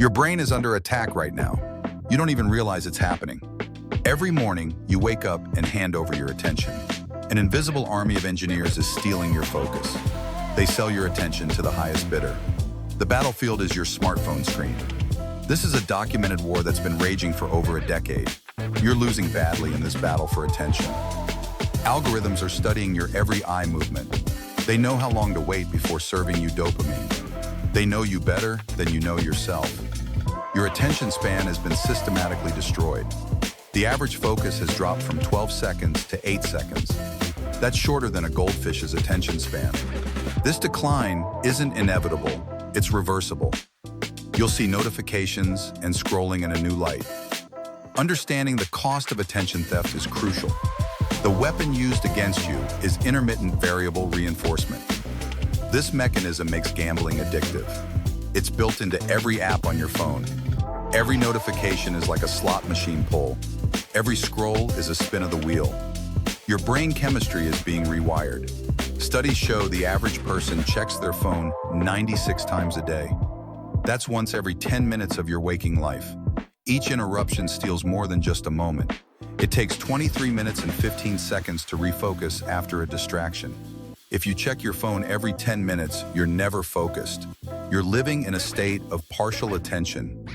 Your brain is under attack right now. You don't even realize it's happening. Every morning, you wake up and hand over your attention. An invisible army of engineers is stealing your focus. They sell your attention to the highest bidder. The battlefield is your smartphone screen. This is a documented war that's been raging for over a decade. You're losing badly in this battle for attention. Algorithms are studying your every eye movement. They know how long to wait before serving you dopamine. They know you better than you know yourself. Your attention span has been systematically destroyed. The average focus has dropped from 12 seconds to 8 seconds. That's shorter than a goldfish's attention span. This decline isn't inevitable, it's reversible. You'll see notifications and scrolling in a new light. Understanding the cost of attention theft is crucial. The weapon used against you is intermittent variable reinforcement. This mechanism makes gambling addictive. It's built into every app on your phone. Every notification is like a slot machine pull. Every scroll is a spin of the wheel. Your brain chemistry is being rewired. Studies show the average person checks their phone 96 times a day. That's once every 10 minutes of your waking life. Each interruption steals more than just a moment. It takes 23 minutes and 15 seconds to refocus after a distraction. If you check your phone every 10 minutes, you're never focused. You're living in a state of partial attention.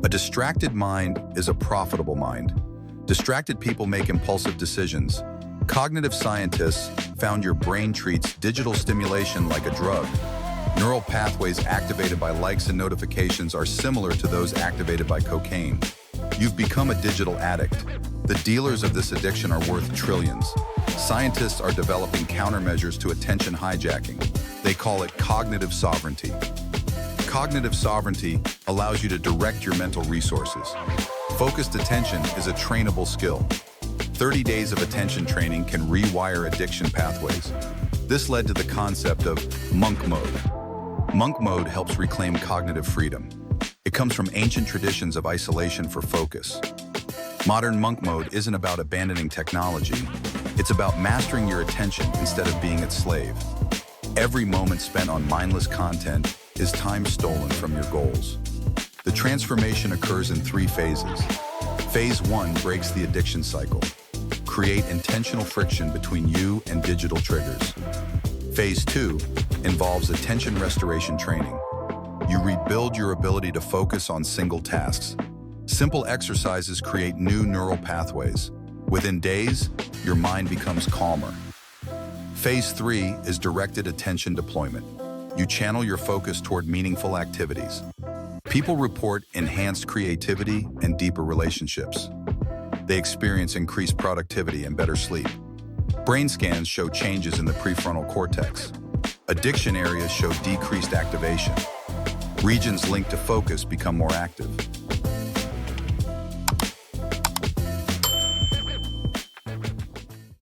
A distracted mind is a profitable mind. Distracted people make impulsive decisions. Cognitive scientists found your brain treats digital stimulation like a drug. Neural pathways activated by likes and notifications are similar to those activated by cocaine. You've become a digital addict. The dealers of this addiction are worth trillions. Scientists are developing countermeasures to attention hijacking. They call it cognitive sovereignty. Cognitive sovereignty allows you to direct your mental resources. Focused attention is a trainable skill. 30 days of attention training can rewire addiction pathways. This led to the concept of monk mode. Monk mode helps reclaim cognitive freedom. It comes from ancient traditions of isolation for focus. Modern monk mode isn't about abandoning technology. It's about mastering your attention instead of being its slave. Every moment spent on mindless content is time stolen from your goals. The transformation occurs in 3 phases. Phase 1 breaks the addiction cycle. Create intentional friction between you and digital triggers. Phase 2 involves attention restoration training. You rebuild your ability to focus on single tasks. Simple exercises create new neural pathways. Within days, your mind becomes calmer. Phase 3 is directed attention deployment. You channel your focus toward meaningful activities. People report enhanced creativity and deeper relationships. They experience increased productivity and better sleep. Brain scans show changes in the prefrontal cortex. Addiction areas show decreased activation. Regions linked to focus become more active.